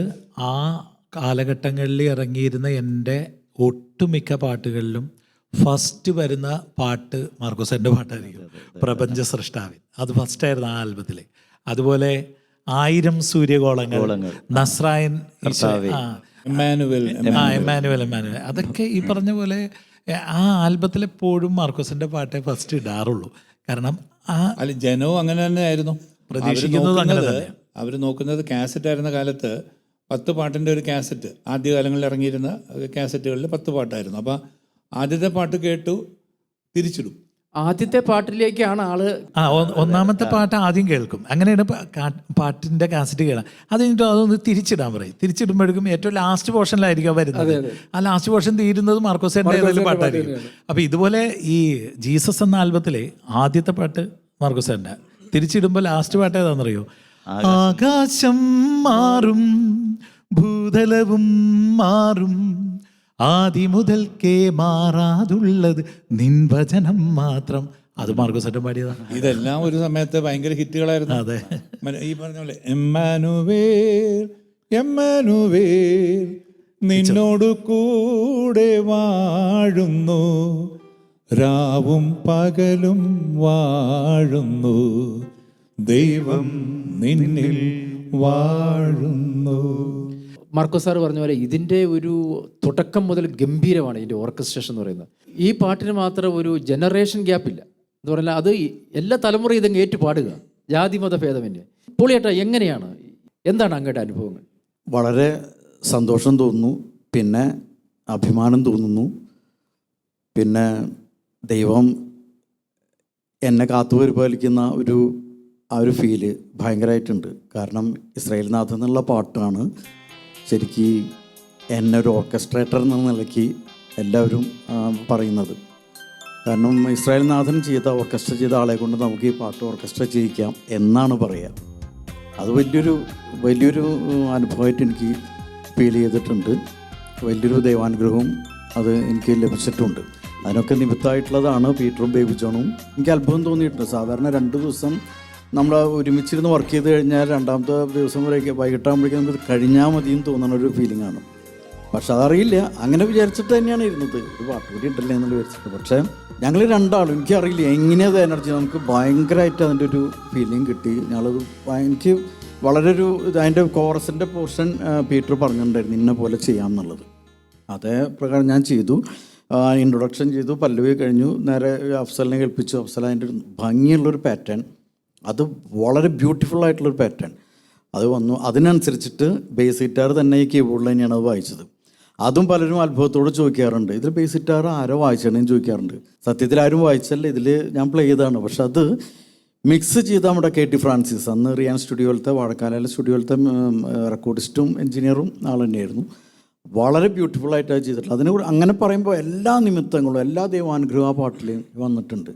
ആ കാലഘട്ടങ്ങളിൽ ഇറങ്ങിയിരുന്ന എൻ്റെ ഒട്ടുമിക്ക പാട്ടുകളിലും ഫസ്റ്റ് വരുന്ന പാട്ട് മാർക്കോസിൻ്റെ പാട്ടായിരിക്കും, പ്രപഞ്ച സൃഷ്ടാവിൻ. അത് ഫസ്റ്റായിരുന്നു ആ ആൽബത്തിൽ. അതുപോലെ 1000 സൂര്യഗോളങ്ങൾ, നസ്രായൻ, എമ്മാനുവൽ എമ്മാനുവൽ അതൊക്കെ ഈ പറഞ്ഞ പോലെ ആ ആൽബത്തിൽ എപ്പോഴും മാർക്കോസിന്റെ പാട്ടേ ഫസ്റ്റ് ഇടാറുള്ളൂ. കാരണം ആ അല്ല, ജനവും അങ്ങനെ തന്നെ ആയിരുന്നു പ്രതീക്ഷിക്കുന്നത് അങ്ങനെ തന്നെ. അവർ നോക്കുന്നത് കാസറ്റ് ആയിരുന്ന കാലത്ത് 10 പാട്ടിൻ്റെ ഒരു കാസറ്റ്, ആദ്യകാലങ്ങളിൽ ഇറങ്ങിയിരുന്ന കാസറ്റുകളിൽ 10 പാട്ടായിരുന്നു. അപ്പോൾ ആദ്യത്തെ പാട്ട് കേട്ടു തിരിച്ചിടും. ആദ്യത്തെ പാട്ടിലേക്കാണ് ആള് ഒന്നാമത്തെ പാട്ട് ആദ്യം കേൾക്കും. അങ്ങനെയാണ് പാട്ടിന്റെ കാസറ്റ് കേൾക്കാം. അത് കഴിഞ്ഞിട്ട് അതൊന്ന് തിരിച്ചിടാൻ പറയും. തിരിച്ചിടുമ്പോഴേക്കും ഏറ്റവും ലാസ്റ്റ് പോർഷനിലായിരിക്കും വരുന്നത്. ആ ലാസ്റ്റ് പോർഷൻ തീരുന്നത് മാർക്കോസേന്റെ ഏതെങ്കിലും പാട്ടായിരിക്കും. അപ്പൊ ഇതുപോലെ ഈ ജീസസ് എന്ന ആൽബത്തിലെ ആദ്യത്തെ പാട്ട് മാർക്കോസേന്റെ, തിരിച്ചിടുമ്പോൾ ലാസ്റ്റ് പാട്ട് ഏതാണെന്നറിയോ? ആകാശം മാറും ഭൂതലവും മാറും ആദി മുതൽക്കേ മാറാതുള്ളത് നിൻ വചനം മാത്രം. അത് മാർക്കോസേട്ടൻ പാടിയതാണ്. ഇതെല്ലാം ഒരു സമയത്ത് ഭയങ്കര ഹിറ്റുകളായിരുന്നു. അതെ, ഈ പറഞ്ഞ പോലെ എമ്മാനുവേൽ എമ്മാനുവേൽ നിന്നോട് കൂടെ വാഴുന്നു, രാവും പകലും വാഴുന്നു, ദൈവം നിന്നിൽ വാഴുന്നു. മാർക്കോസ് സാർ പറഞ്ഞ പോലെ ഇതിൻ്റെ ഒരു തുടക്കം മുതൽ ഗംഭീരമാണ് ഇതിൻ്റെ ഓർക്കസ്ട്രേഷൻ എന്ന് പറയുന്നത്. ഈ പാട്ടിന് മാത്രം ഒരു ജനറേഷൻ ഗ്യാപ്പില്ല എന്ന് പറഞ്ഞാൽ അത് എല്ലാ തലമുറയും ഇതങ്ങ് ഏറ്റു പാടുക, ജാതിമത ഭേദമന്യേ. പൊളിയേട്ടാ, എങ്ങനെയാണ്, എന്താണ് അങ്ങയുടെ അനുഭവങ്ങൾ? വളരെ സന്തോഷം തോന്നുന്നു, പിന്നെ അഭിമാനം തോന്നുന്നു, പിന്നെ ദൈവം എന്നെ കാത്തുപരിപാലിക്കുന്ന ആ ഒരു ഫീല് ഭയങ്കരമായിട്ടുണ്ട്. കാരണം ഇസ്രായേൽ നാഥൻ എന്നുള്ള പാട്ടാണ് ശരിക്ക് എന്നെ ഒരു ഓർക്കസ്ട്രേറ്റർ എന്ന നിലയ്ക്ക് എല്ലാവരും പറയുന്നത്. കാരണം ഇസ്രായേൽ നാഥൻ ഓർക്കസ്ട്ര ചെയ്ത ആളെ കൊണ്ട് നമുക്ക് ഈ പാട്ട് ഓർക്കസ്ട്ര ചെയ്യിക്കാം എന്നാണ് പറയുക. അത് വലിയൊരു അനുഭവമായിട്ട് എനിക്ക് ഫീൽ ചെയ്തിട്ടുണ്ട്. വലിയൊരു ദൈവാനുഗ്രഹവും അത് എനിക്ക് ലഭിച്ചിട്ടുണ്ട്. അതിനൊക്കെ നിമിത്തമായിട്ടുള്ളതാണ് പീറ്ററും ബേബി ജോണും. എനിക്ക് അത്ഭുതം തോന്നിയിട്ടുണ്ട്. സാധാരണ 2 ദിവസം നമ്മൾ ഒരുമിച്ചിരുന്ന് വർക്ക് ചെയ്ത് കഴിഞ്ഞാൽ രണ്ടാമത്തെ ദിവസം വൈകിട്ടാകുമ്പോഴേക്കും നമുക്ക് കഴിഞ്ഞാൽ മതിയെന്ന് തോന്നുന്ന ഒരു ഫീലിംഗ് ആണ്. പക്ഷെ അതറിയില്ല, അങ്ങനെ വിചാരിച്ചിട്ട് തന്നെയാണ് ഇരുന്നത്, ഒരു പാട്ട് കൂടി ഉണ്ടല്ലേ എന്നുള്ള വിചാരിച്ചിട്ട്. പക്ഷേ ഞങ്ങൾ രണ്ടാളും, എനിക്കറിയില്ല എങ്ങനെയത് എനർജി, നമുക്ക് ഭയങ്കരമായിട്ട് അതിൻ്റെ ഒരു ഫീലിംഗ് കിട്ടി. എനിക്ക് വളരെ അതിൻ്റെ കോറസിൻ്റെ പോർഷൻ പീറ്റർ പറഞ്ഞിട്ടുണ്ടായിരുന്നു ഇന്ന പോലെ ചെയ്യാമെന്നുള്ളത്. അതേ പ്രകാരം ഞാൻ ചെയ്തു. ഇൻട്രൊഡക്ഷൻ ചെയ്തു, പല്ലവി കഴിഞ്ഞു, നേരെ അഫ്സലിനെ കേൾപ്പിച്ചു. അഫ്സൽ അതിൻ്റെ ഒരു ഭംഗിയുള്ളൊരു പാറ്റേൺ, അത് വളരെ ബ്യൂട്ടിഫുൾ ആയിട്ടുള്ളൊരു പാറ്റേൺ അത് വന്നു. അതിനനുസരിച്ചിട്ട് ബേസ് ഗിറ്റാർ തന്നെ ഈ കീബോർഡിൽ തന്നെയാണ് അത് വായിച്ചത്. അതും പലരും അത്ഭുതത്തോട് ചോദിക്കാറുണ്ട്, ഇതിൽ ബേസ് ഗിറ്റാർ ആരോ വായിച്ചതെന്ന് ചോദിക്കാറുണ്ട്. സത്യത്തിൽ ആരും വായിച്ചല്ല, ഇതിൽ ഞാൻ പ്ലേ ചെയ്തതാണ്. പക്ഷെ അത് മിക്സ് ചെയ്ത നമ്മുടെ KT ഫ്രാൻസിസ്, അന്ന് റിയാൻ സ്റ്റുഡിയോയിലത്തെ, വാഴക്കാല സ്റ്റുഡിയോയിലത്തെ റെക്കോർഡിസ്റ്റും എഞ്ചിനീയറും ആൾ തന്നെയായിരുന്നു. വളരെ ബ്യൂട്ടിഫുള്ളായിട്ട് അത് ചെയ്തിട്ടുള്ളത്. അതിനെ അങ്ങനെ പറയുമ്പോൾ എല്ലാ നിമിത്തങ്ങളും, എല്ലാ ദൈവാനുഗ്രഹവും ആ പാട്ടിൽ വന്നിട്ടുണ്ട്.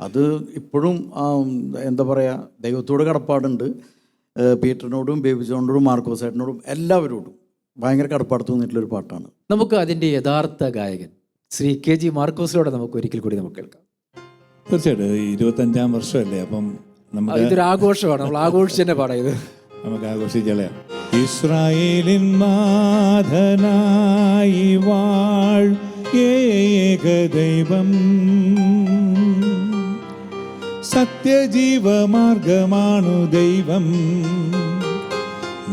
അത് ഇപ്പോഴും എന്താ പറയുക, ദൈവത്തോട് കടപ്പാടുണ്ട്. പീറ്ററിനോടും ബേബി ജോണിനോടും മാർക്കോസേട്ടനോടും എല്ലാവരോടും ഭയങ്കര കടപ്പാട് തോന്നിയിട്ടുള്ളൊരു പാട്ടാണ്. നമുക്ക് അതിൻ്റെ യഥാർത്ഥ ഗായകൻ ശ്രീ KG മാർക്കോസിലൂടെ നമുക്ക് ഒരിക്കൽ കൂടി നമുക്ക് കേൾക്കാം. തീർച്ചയായിട്ടും 25ാം വർഷമല്ലേ, അപ്പം നമുക്ക് ഇതൊരു ആഘോഷമാണ്, നമ്മൾ ആഘോഷിച്ച് തന്നെ പാടായത്, നമുക്ക് ആഘോഷിക്കളയാം. ഇസ്രായേലിൻ നാഥനായി വാഴ് ഏകദൈവം, സത്യജീവമാർഗമാണു ദൈവം,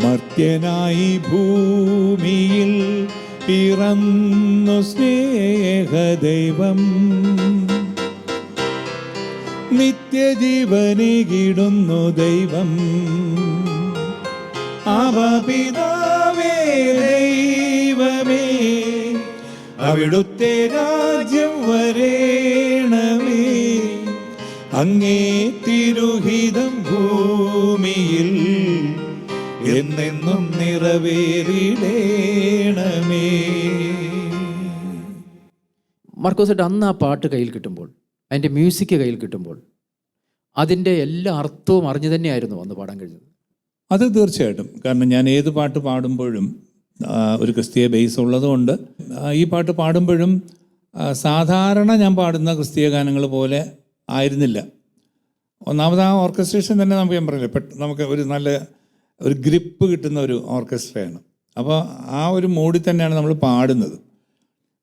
മർത്യനായി ഭൂമിയിൽ പിറന്നു സ്നേഹദൈവം, നിത്യജീവനേകിടുന്നു ദൈവം, ആബാപിതാവേ ദൈവമേ, അവിടുത്തെ രാജ്യം വരേണമേ, അങ്ങേ തിരുഹിതം ഭൂമിയിൽ എന്നെന്നും നിറവേറിടേണമേ. മാർക്കോസേട്ട്, അന്ന് ആ പാട്ട് കയ്യിൽ കിട്ടുമ്പോൾ, അതിൻ്റെ മ്യൂസിക് കയ്യിൽ കിട്ടുമ്പോൾ അതിൻ്റെ എല്ലാ അർത്ഥവും അറിഞ്ഞു തന്നെയായിരുന്നു അന്ന് പാടാൻ കഴിഞ്ഞത്? അത് തീർച്ചയായിട്ടും. കാരണം ഞാൻ ഏത് പാട്ട് പാടുമ്പോഴും ഒരു ക്രിസ്തീയ ബേസ് ഉള്ളതുകൊണ്ട് ഈ പാട്ട് പാടുമ്പോഴും സാധാരണ ഞാൻ പാടുന്ന ക്രിസ്തീയ ഗാനങ്ങൾ പോലെ ആയിരുന്നില്ല. ഒന്നാമത് ആ ഓർക്കസ്ട്രേഷൻ തന്നെ നമുക്ക് ഞാൻ പറഞ്ഞില്ല, നമുക്ക് ഒരു നല്ല ഒരു ഗ്രിപ്പ് കിട്ടുന്ന ഒരു ഓർക്കസ്ട്രയാണ്. അപ്പോൾ ആ ഒരു മൂഡിൽ തന്നെയാണ് നമ്മൾ പാടുന്നത്.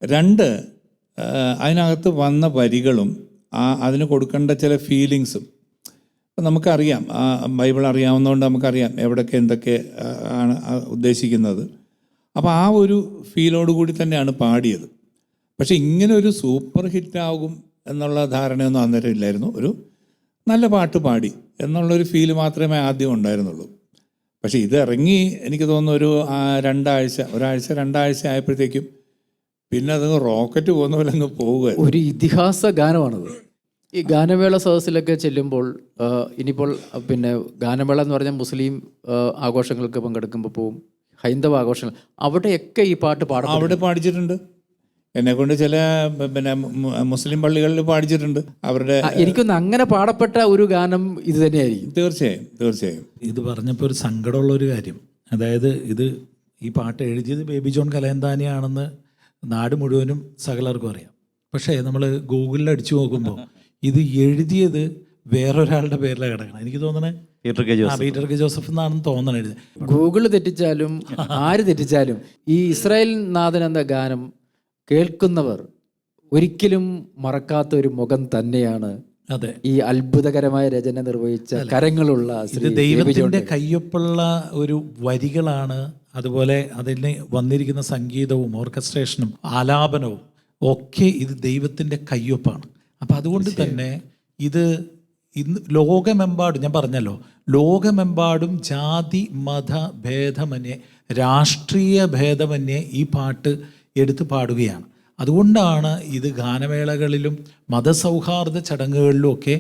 2, അതിനകത്ത് വന്ന വരികളും അതിന് കൊടുക്കേണ്ട ചില ഫീലിങ്സും അപ്പം നമുക്കറിയാം. ബൈബിൾ അറിയാവുന്നതുകൊണ്ട് നമുക്കറിയാം എവിടെയൊക്കെ എന്തൊക്കെ ആണ് ഉദ്ദേശിക്കുന്നത്. അപ്പോൾ ആ ഒരു ഫീലോട് കൂടി തന്നെയാണ് പാടിയത്. പക്ഷേ ഇങ്ങനെ ഒരു സൂപ്പർ ഹിറ്റാകും എന്നുള്ള ധാരണയൊന്നും അന്നേരം ഇല്ലായിരുന്നു. ഒരു നല്ല പാട്ട് പാടി എന്നുള്ളൊരു ഫീല് മാത്രമേ ആദ്യം ഉണ്ടായിരുന്നുള്ളൂ. പക്ഷേ ഇത് ഇറങ്ങി എനിക്ക് തോന്നുന്നു ഒരു ഒരാഴ്ച 2 ആഴ്ച ആയപ്പോഴത്തേക്കും പിന്നെ അത് റോക്കറ്റ് പോകുന്ന പോലെ അങ്ങ് പോവുക. ഒരു ഇതിഹാസ ഗാനമാണത്. ഈ ഗാനമേള സദസ്സിലൊക്കെ ചെല്ലുമ്പോൾ ഇനിയിപ്പോൾ പിന്നെ ഗാനമേള എന്ന് പറഞ്ഞാൽ മുസ്ലിം ആഘോഷങ്ങൾക്ക് പങ്കെടുക്കുമ്പോൾ പോവും, ഹൈന്ദവ ആഘോഷങ്ങൾ, അവിടെയൊക്കെ ഈ പാട്ട് പാടാം. അവിടെ പാടിച്ചിട്ടുണ്ട്, എന്നെ കൊണ്ട് ചില പിന്നെ മുസ്ലിം പള്ളികളിൽ പാടിച്ചിട്ടുണ്ട് അവരുടെ. എനിക്കൊന്ന് അങ്ങനെ പാടപ്പെട്ട ഒരു ഗാനം ഇത് തന്നെയായിരിക്കും. തീർച്ചയായും. ഇത് പറഞ്ഞപ്പോൾ ഒരു സങ്കടമുള്ള ഒരു കാര്യം, അതായത് ഈ പാട്ട് എഴുതിയത് ബേബി ജോൺ കലയന്താനിയാണെന്ന് നാട് മുഴുവനും സകലർക്കും അറിയാം. പക്ഷേ നമ്മൾ ഗൂഗിളിൽ അടിച്ചു നോക്കുമ്പോൾ ഇത് എഴുതിയത് വേറൊരാളുടെ പേരിലാണ് കിടക്കണം. എനിക്ക് തോന്നണേ പീറ്റർ കെ ജോസഫ് എന്നാണെന്ന് തോന്നണത്. ഗൂഗിള് തെറ്റിച്ചാലും ആര് തെറ്റിച്ചാലും ഈ ഇസ്രായേൽ നാഥൻ എന്ന ഗാനം കേൾക്കുന്നവർ ഒരിക്കലും മറക്കാത്ത ഒരു മുഖം തന്നെയാണ്. അതെ, ഈ അത്ഭുതകരമായ രചന നിർവഹിച്ച കരങ്ങളുള്ള ഇത് ദൈവത്തിൻ്റെ കയ്യൊപ്പുള്ള ഒരു വരികളാണ്. അതുപോലെ അതിന് വന്നിരിക്കുന്ന സംഗീതവും ഓർക്കസ്ട്രേഷനും ആലാപനവും ഒക്കെ ഇത് ദൈവത്തിൻ്റെ കയ്യൊപ്പാണ്. അപ്പം അതുകൊണ്ട് തന്നെ ഇത് ഇന്ന് ലോകമെമ്പാടും, ഞാൻ പറഞ്ഞല്ലോ, ലോകമെമ്പാടും ജാതി മത ഭേദമന്യേ, രാഷ്ട്രീയ ഭേദമന്യേ ഈ പാട്ട് എടുത്ത് പാടുകയാണ്. അതുകൊണ്ടാണ് ഇത് ഗാനമേളകളിലും മതസൗഹാർദ്ദ ചടങ്ങുകളിലും ഒക്കെ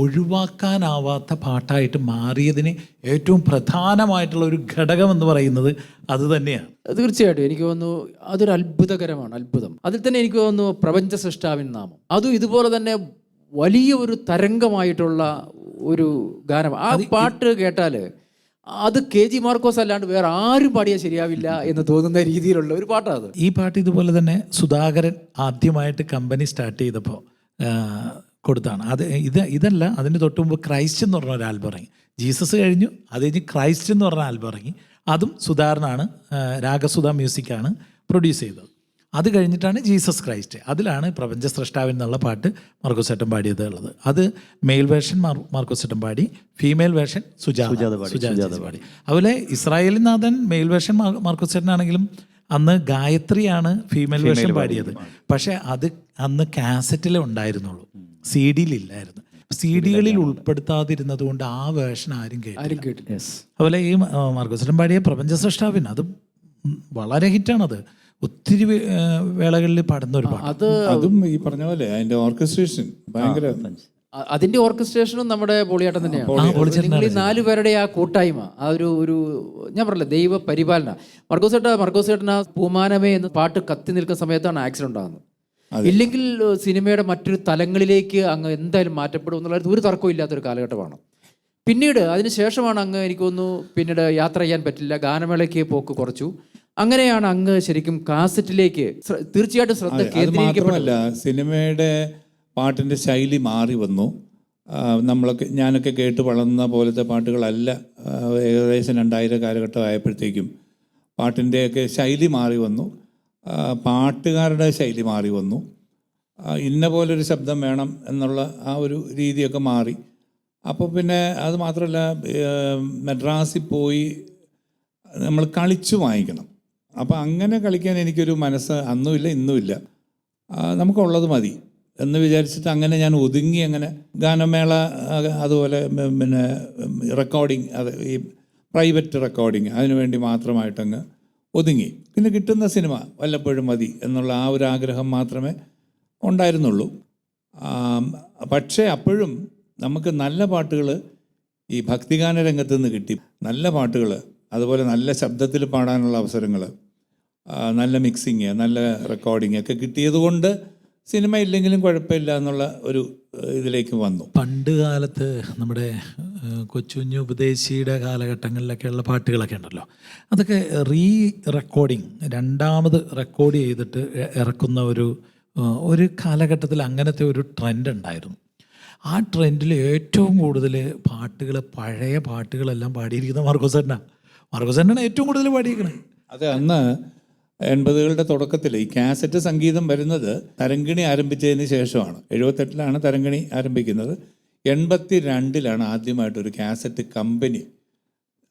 ഒഴിവാക്കാനാവാത്ത പാട്ടായിട്ട് മാറിയതിന് ഏറ്റവും പ്രധാനമായിട്ടുള്ള ഒരു ഘടകം എന്ന് പറയുന്നത് അത് തന്നെയാണ്. തീർച്ചയായിട്ടും എനിക്ക് തോന്നുന്നു അതൊരു അത്ഭുതകരമാണ്, അത്ഭുതം. അതിൽ തന്നെ എനിക്ക് തോന്നുന്നു പ്രപഞ്ച സൃഷ്ടാവിൻ നാമം, അതും ഇതുപോലെ തന്നെ വലിയ ഒരു തരംഗമായിട്ടുള്ള ഒരു ഗാനം. ആ പാട്ട് കേട്ടാൽ അത് KG മാർക്കോസ് അല്ലാണ്ട് വേറെ ആരും പാടിയാൽ ശരിയാവില്ല എന്ന് തോന്നുന്ന രീതിയിലുള്ള ഒരു പാട്ടാണ്. ഈ പാട്ട് ഇതുപോലെ തന്നെ സുധാകരൻ ആദ്യമായിട്ട് കമ്പനി സ്റ്റാർട്ട് ചെയ്തപ്പോൾ കൊടുത്താണ്. ഇതല്ല, അതിന് തൊട്ട് മുമ്പ് ക്രൈസ്റ്റ് എന്ന് പറഞ്ഞ ഒരു ആൽബം ഇറങ്ങി. ജീസസ് കഴിഞ്ഞു, അത് കഴിഞ്ഞ് ക്രൈസ്റ്റ് എന്ന് പറഞ്ഞ ആൽബം ഇറങ്ങി. അതും സുധാകരനാണ്, രാഗസുധ മ്യൂസിക്കാണ് പ്രൊഡ്യൂസ് ചെയ്തത്. അത് കഴിഞ്ഞിട്ടാണ് ജീസസ് ക്രൈസ്റ്റ്. അതിലാണ് പ്രപഞ്ച സ്രഷ്ടാവിൻ എന്നുള്ള പാട്ട് മാർക്കോസേട്ടൻ പാടിയത് ഉള്ളത്. അത് മെയിൽ വേർഷൻ മാർക്കോസേട്ടൻ പാടി, ഫീമെയിൽ വേർഷൻ സുജാത പാടി. അതുപോലെ ഇസ്രായേലിൻ നാഥൻ മെയിൽ വേർഷൻ മാർക്കോസേട്ടനാണെങ്കിലും അന്ന് ഗായത്രിയാണ് ഫീമെയിൽ വേർഷൻ പാടിയത്. പക്ഷേ അത് അന്ന് കാസറ്റിലേ ഉണ്ടായിരുന്നുള്ളൂ, CD-യിലില്ലായിരുന്നു. CD-കളിൽ ഉൾപ്പെടുത്താതിരുന്നത് കൊണ്ട് ആ വേർഷൻ ആരും കേട്ടില്ല. അതുപോലെ ഈ മാർക്കോസേട്ടൻ പാടിയ പ്രപഞ്ച സ്രഷ്ടാവിൻ അത് വളരെ ഹിറ്റാണത്. ഒത്തിരി വേളകളിൽ പാടുന്ന ഒരു പാട്ട്. അതും ഈ പറഞ്ഞ പോലെ അതിന്റെ ഓർക്കസ്ട്രേഷൻ ഭയങ്കര, അതിന്റെ ഓർക്കസ്ട്രേഷനും നമ്മുടെ പൊളിയാട്ടം തന്നെയാണ്. നിങ്ങൾ ഈ 4 പേരുടെ ആ കൂട്ടായ്മ, ആ ഒരു ഞാൻ പറഞ്ഞില്ല, ദൈവ പരിപാലന. മർക്കോസേട്ടൻ പൂമാനമേ എന്ന് പാട്ട് കത്തി നിൽക്കുന്ന സമയത്താണ് ആക്സിഡന്റ് ആകുന്നത്. ഇല്ലെങ്കിൽ സിനിമയുടെ മറ്റൊരു തലങ്ങളിലേക്ക് അങ്ങ് എന്തായാലും മാറ്റപ്പെടും എന്നുള്ള ഒരു തർക്കവും ഇല്ലാത്തൊരു കാലഘട്ടമാണ്. പിന്നീട് അതിനുശേഷമാണ് അങ്ങ് എനിക്ക് തോന്നുന്നു പിന്നീട് യാത്ര ചെയ്യാൻ പറ്റില്ല, ഗാനമേളയ്ക്ക് പോക്ക് കുറച്ചു. അങ്ങനെയാണ് അങ്ങ് ശരിക്കും കാസറ്റിലേക്ക് തീർച്ചയായിട്ടും ശ്രദ്ധ കേന്ദ്രീകരിക്കപ്പെട്ടല്ല. സിനിമയുടെ പാട്ടിൻ്റെ ശൈലി മാറി വന്നു. ഞാനൊക്കെ കേട്ട് വളർന്ന പോലത്തെ പാട്ടുകളല്ല. ഏകദേശം 2000 കാലഘട്ടം ആയപ്പോഴത്തേക്കും പാട്ടിൻ്റെയൊക്കെ ശൈലി മാറി വന്നു, പാട്ടുകാരുടെ ശൈലി മാറി വന്നു. ഇന്ന പോലൊരു ശബ്ദം വേണം എന്നുള്ള ആ ഒരു രീതിയൊക്കെ മാറി. അപ്പോൾ പിന്നെ അത് മാത്രമല്ല, മദ്രാസിൽ പോയി നമ്മൾ കളിച്ചു വാങ്ങിക്കണം. അപ്പോൾ അങ്ങനെ കളിക്കാൻ എനിക്കൊരു മനസ്സ് അന്നുമില്ല ഇന്നുമില്ല. നമുക്കുള്ളത് മതി എന്ന് വിചാരിച്ചിട്ട് അങ്ങനെ ഞാൻ ഒതുങ്ങി. അങ്ങനെ ഗാനമേള, അതുപോലെ പിന്നെ റെക്കോർഡിങ്, അത് ഈ പ്രൈവറ്റ് റെക്കോർഡിങ്, അതിനുവേണ്ടി മാത്രമായിട്ടങ്ങ് ഒതുങ്ങി. പിന്നെ കിട്ടുന്ന സിനിമ വല്ലപ്പോഴും മതി എന്നുള്ള ആ ഒരു ആഗ്രഹം മാത്രമേ ഉണ്ടായിരുന്നുള്ളൂ. പക്ഷേ അപ്പോഴും നമുക്ക് നല്ല പാട്ടുകൾ ഈ ഭക്തിഗാന രംഗത്ത് നിന്ന് കിട്ടി. നല്ല പാട്ടുകൾ, അതുപോലെ നല്ല ശബ്ദത്തിൽ പാടാനുള്ള അവസരങ്ങൾ, നല്ല മിക്സിങ്, നല്ല റെക്കോർഡിങ് ഒക്കെ കിട്ടിയതുകൊണ്ട് സിനിമ ഇല്ലെങ്കിലും കുഴപ്പമില്ല എന്നുള്ള ഒരു ഇതിലേക്ക് വന്നു. പണ്ട് കാലത്ത് നമ്മുടെ കൊച്ചുകുഞ്ഞു ഉപദേശിയുടെ കാലഘട്ടങ്ങളിലൊക്കെയുള്ള പാട്ടുകളൊക്കെ ഉണ്ടല്ലോ, അതൊക്കെ റെക്കോർഡിങ്, രണ്ടാമത് റെക്കോർഡ് ചെയ്തിട്ട് ഇറക്കുന്ന ഒരു കാലഘട്ടത്തിൽ അങ്ങനത്തെ ഒരു ട്രെൻഡ് ഉണ്ടായിരുന്നു. ആ ട്രെൻഡിൽ ഏറ്റവും കൂടുതൽ പാട്ടുകൾ, പഴയ പാട്ടുകളെല്ലാം പാടിയിരിക്കുന്നത് മാർക്കോസേട്ടനാണ് ഏറ്റവും കൂടുതൽ പാടിയിരിക്കുന്നത്. അത് അന്ന് 80കളുടെ തുടക്കത്തിൽ ഈ കാസറ്റ് സംഗീതം വരുന്നത് തരങ്കിണി ആരംഭിച്ചതിന് ശേഷമാണ്. 78ലാണ് തരങ്കിണി ആരംഭിക്കുന്നത്. 82ലാണ് ആദ്യമായിട്ടൊരു കാസറ്റ് കമ്പനി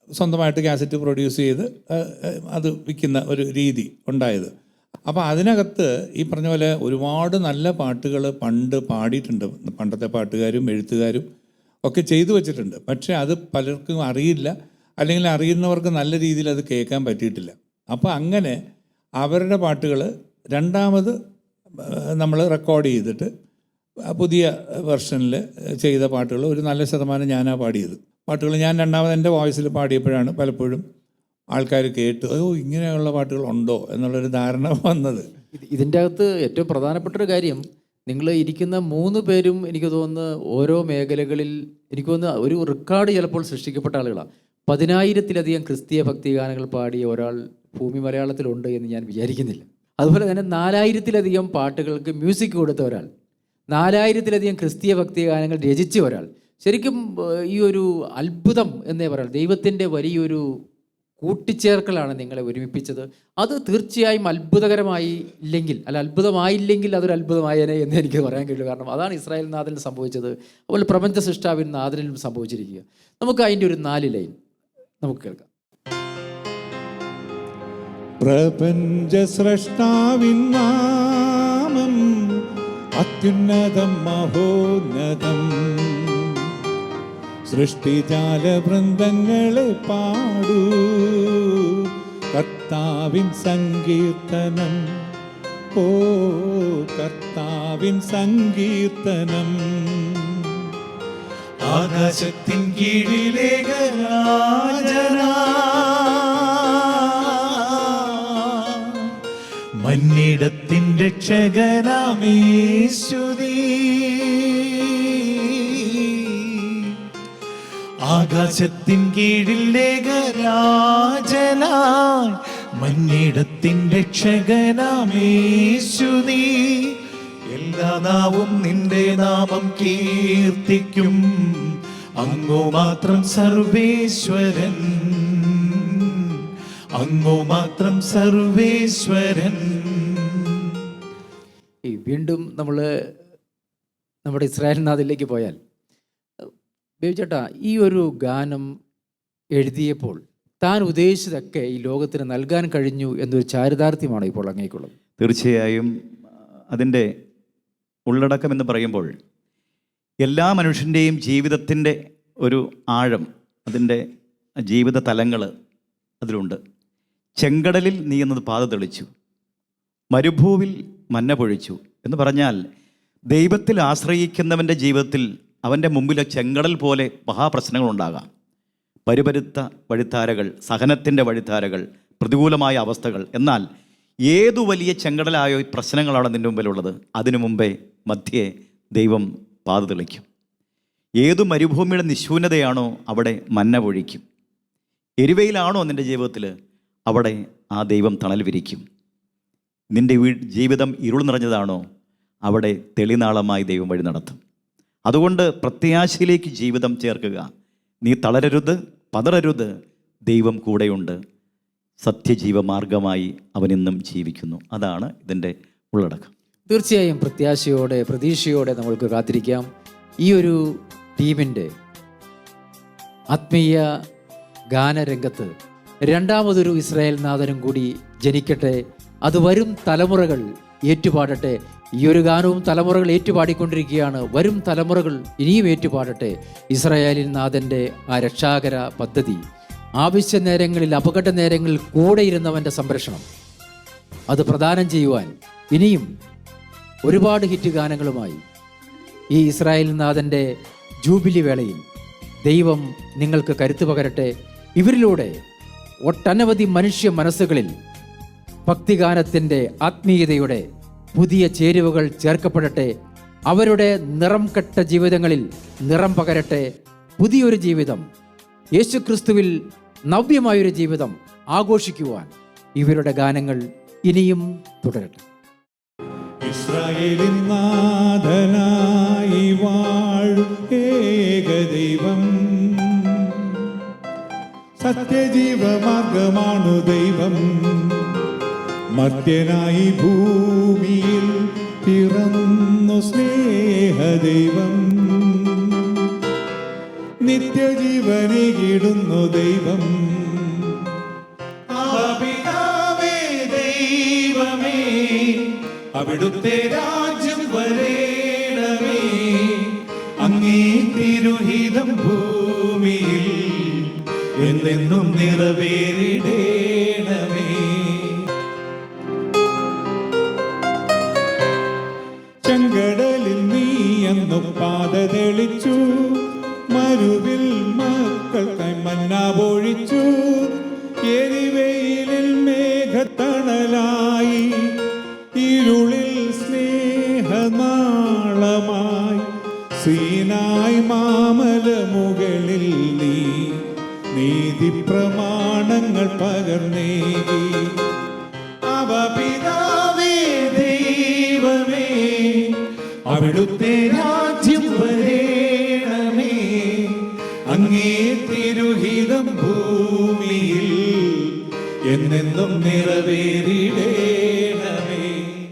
സ്വന്തമായിട്ട് കാസറ്റ് പ്രൊഡ്യൂസ് ചെയ്ത് അത് വിൽക്കുന്ന ഒരു രീതി ഉണ്ടായത്. അപ്പോൾ അതിനകത്ത് ഈ പറഞ്ഞ പോലെ ഒരുപാട് നല്ല പാട്ടുകൾ പണ്ട് പാടിയിട്ടുണ്ട്. പണ്ടത്തെ പാട്ടുകാരും എഴുത്തുകാരും ഒക്കെ ചെയ്തു വച്ചിട്ടുണ്ട്. പക്ഷേ അത് പലർക്കും അറിയില്ല, അല്ലെങ്കിൽ അറിയുന്നവർക്ക് നല്ല രീതിയിൽ അത് കേൾക്കാൻ പറ്റിയിട്ടില്ല. അപ്പോൾ അങ്ങനെ അവരുടെ പാട്ടുകൾ രണ്ടാമത് നമ്മൾ റെക്കോർഡ് ചെയ്തിട്ട് പുതിയ വെർഷനിൽ ചെയ്ത പാട്ടുകൾ ഒരു നല്ല ശതമാനം ഞാനാണ് പാടിയത്. പാട്ടുകൾ ഞാൻ രണ്ടാമത് എൻ്റെ വോയിസിൽ പാടിയപ്പോഴാണ് പലപ്പോഴും ആൾക്കാർ കേട്ട് ഇങ്ങനെയുള്ള പാട്ടുകൾ ഉണ്ടോ എന്നുള്ളൊരു ധാരണ വന്നത്. ഇതിൻ്റെ അകത്ത് ഏറ്റവും പ്രധാനപ്പെട്ടൊരു കാര്യം, നിങ്ങൾ ഇരിക്കുന്ന 3 പേരും എനിക്ക് തോന്നുന്നു ഓരോ മേഖലകളിൽ എനിക്ക് തോന്നുന്നു ഒരു റെക്കോർഡ് ചിലപ്പോൾ സൃഷ്ടിക്കപ്പെട്ട ആളുകളാണ്. 10,000-ലധികം ക്രിസ്തീയ ഭക്തിഗാനങ്ങൾ പാടിയ ഒരാൾ ഭൂമി മലയാളത്തിലുണ്ട് എന്ന് ഞാൻ വിചാരിക്കുന്നില്ല. അതുപോലെ തന്നെ 4,000-ലധികം പാട്ടുകൾക്ക് മ്യൂസിക് കൊടുത്ത ഒരാൾ, 4,000-ലധികം ക്രിസ്തീയ ഭക്തിഗാനങ്ങൾ രചിച്ച ഒരാൾ. ശരിക്കും ഈ ഒരു അത്ഭുതം എന്നേ പറയാം. ദൈവത്തിൻ്റെ വലിയൊരു കൂട്ടിച്ചേർക്കലാണ് നിങ്ങളെ ഒരുമിപ്പിച്ചത്. അത് തീർച്ചയായും അത്ഭുതമായില്ലെങ്കിൽ അതൊരു അത്ഭുതമായേനെ എന്ന് എനിക്ക് പറയാൻ കഴിയും. കാരണം അതാണ് ഇസ്രായേൽ നാഥനിൽ സംഭവിച്ചത്, അതുപോലെ പ്രപഞ്ച സൃഷ്ടാവിൻ നാഥനിലും സംഭവിച്ചിരിക്കുക. നമുക്ക് അതിൻ്റെ ഒരു 4 ലൈൻ നമുക്ക് കേൾക്കാം. പ്രപഞ്ച സൃഷ്ടാവിൻ നാമം അത്യുന്നതം മഹോന്നതം, സൃഷ്ടിജാല വൃന്ദങ്ങളെ പാടൂ കർത്താവിൻ സങ്കീർത്തനം. ഓ കർത്താവിൻ സങ്കീർത്തനം. ആകാശത്തിൻ കീഴിലെ മന്നിടത്തിൻ രക്ഷകനാമേശുദീ. ആകാശത്തിൻ കീഴിൽ ഏകരാജനായി മന്നിടത്തിൻ രക്ഷകനാമേശുദീ. എല്ലാ നാവും നിന്റെ നാമം കീർത്തിക്കും, അങ്ങു മാത്രം സർവേശ്വരൻ, അങ്ങു മാത്രം സർവേശ്വരൻ. വീണ്ടും നമ്മൾ നമ്മുടെ ഇസ്രായേൽ നാഥിലേക്ക് പോയാൽ, ബേബി ചേട്ടാ, ഈ ഒരു ഗാനം എഴുതിയപ്പോൾ താൻ ഉദ്ദേശിച്ചതൊക്കെ ഈ ലോകത്തിന് നൽകാൻ കഴിഞ്ഞു എന്നൊരു ചാരിതാർത്ഥ്യമാണ് ഇപ്പോൾ അങ്ങേക്കുള്ളത്. തീർച്ചയായും അതിൻ്റെ ഉള്ളടക്കം എന്ന് പറയുമ്പോൾ എല്ലാ മനുഷ്യൻ്റെയും ജീവിതത്തിൻ്റെ ഒരു ആഴം, അതിൻ്റെ ജീവിത തലങ്ങൾ അതിലുണ്ട്. ചെങ്കടലിൽ നീ എന്നത് പാത തെളിച്ചു, മരുഭൂവിൽ മന്ന പൊഴിച്ചു എന്ന് പറഞ്ഞാൽ ദൈവത്തിൽ ആശ്രയിക്കുന്നവൻ്റെ ജീവിതത്തിൽ അവൻ്റെ മുമ്പിലെ ചെങ്കടൽ പോലെ മഹാപ്രശ്നങ്ങളുണ്ടാകാം. പരുപരുത്ത വഴിത്താരകൾ, സഹനത്തിൻ്റെ വഴിത്താരകൾ, പ്രതികൂലമായ അവസ്ഥകൾ. എന്നാൽ ഏതു വലിയ ചെങ്കടലായോ ഈ പ്രശ്നങ്ങളാണ് നിൻ്റെ മുമ്പിലുള്ളത്, അതിനു മുമ്പേ മധ്യേ ദൈവം പാത തെളിക്കും. ഏതു മരുഭൂമിയുടെ നിശൂന്യതയാണോ അവിടെ മന്ന പൊഴിക്കും. എരിവയിലാണോ നിൻ്റെ ജീവിതത്തിൽ, അവിടെ ആ ദൈവം തണൽ വിരിക്കും. നിൻ്റെ ജീവിതം ഇരുൾ നിറഞ്ഞതാണോ, അവിടെ തെളിനാളമായി ദൈവം വഴി നടത്തും. അതുകൊണ്ട് പ്രത്യാശയിലേക്ക് ജീവിതം ചേർക്കുക. നീ തളരരുത്, പതറരുത്, ദൈവം കൂടെയുണ്ട്. സത്യജീവമാർഗമായി അവനെന്നും ജീവിക്കുന്നു. അതാണ് ഇതിൻ്റെ ഉള്ളടക്കം. തീർച്ചയായും പ്രത്യാശയോടെ പ്രതീക്ഷയോടെ നമ്മൾക്ക് കാത്തിരിക്കാം. ഈ ഒരു ടീമിൻ്റെ ആത്മീയ ഗാനരംഗത്ത് രണ്ടാമതൊരു ഇസ്രായേൽ നാഥനും കൂടി ജനിക്കട്ടെ. അത് വരും തലമുറകൾ ഏറ്റുപാടട്ടെ. ഈ ഒരു ഗാനവും തലമുറകൾ ഏറ്റുപാടിക്കൊണ്ടിരിക്കുകയാണ്. വരും തലമുറകൾ ഇനിയും ഏറ്റുപാടട്ടെ ഇസ്രായേലിൻ നാഥൻ്റെ ആ രക്ഷാകര പദ്ധതി. ആവശ്യ നേരങ്ങളിൽ, അപകട നേരങ്ങളിൽ കൂടെ ഇരുന്നവൻ്റെ സംരക്ഷണം അത് പ്രദാനം ചെയ്യുവാൻ ഇനിയും ഒരുപാട് ഹിറ്റ് ഗാനങ്ങളുമായി ഈ ഇസ്രായേൽ നാഥൻ്റെ ജൂബിലി വേളയിൽ ദൈവം നിങ്ങൾക്ക് കരുത്ത് പകരട്ടെ. ഇവരിലൂടെ ഒട്ടനവധി മനുഷ്യ മനസ്സുകളിൽ ഭക്തിഗാനത്തിൻ്റെ ആത്മീയതയുടെ പുതിയ ചേരുവകൾ ചേർക്കപ്പെടട്ടെ. അവരുടെ നിറം കെട്ട ജീവിതങ്ങളിൽ നിറം പകരട്ടെ. പുതിയൊരു ജീവിതം, യേശുക്രിസ്തുവിൽ നവ്യമായൊരു ജീവിതം ആഘോഷിക്കുവാൻ ഇവരുടെ ഗാനങ്ങൾ ഇനിയും തുടരട്ടെ. ഇസ്രായേലിൻ നാഥനായി വാഴും ഏകദൈവം, സത്യജീവമാർഗമാണു ദൈവം. മർത്യനായി ഭൂമിയിൽ പിറന്നു സ്നേഹദൈവം. നിത്യജീവനിടുന്നു ദൈവം. പിതാവേ ദൈവമേ, അവിടുത്തെ രാജ്യം വരേണമേ, അങ്ങേ തിരുഹിതം ഭൂമിയിൽ എന്നെന്നും നിറവേറിടേണമേ. ചെങ്കടലിൽ നീ അന്നു പാത തെളിച്ചു, മരുവിൽ മക്കൾക്കായി മന്ന പൊഴിച്ചു, എരിവെയിലിൽ മേഘത്തണലായി, ഇരുളിൽ സ്നേഹനാളമായി, സീനായ് മാമല മുകളിൽ നീ നീതി പ്രമാണങ്ങൾ പകർന്നേകി. പിതാവേ ദൈവമേ, അവിടുത്തെ രാജ്യം വരേണമേ, അങ്ങേ തിരുഹിതം ഭൂമിയിൽ എന്നെന്നും നിറവേറിടേ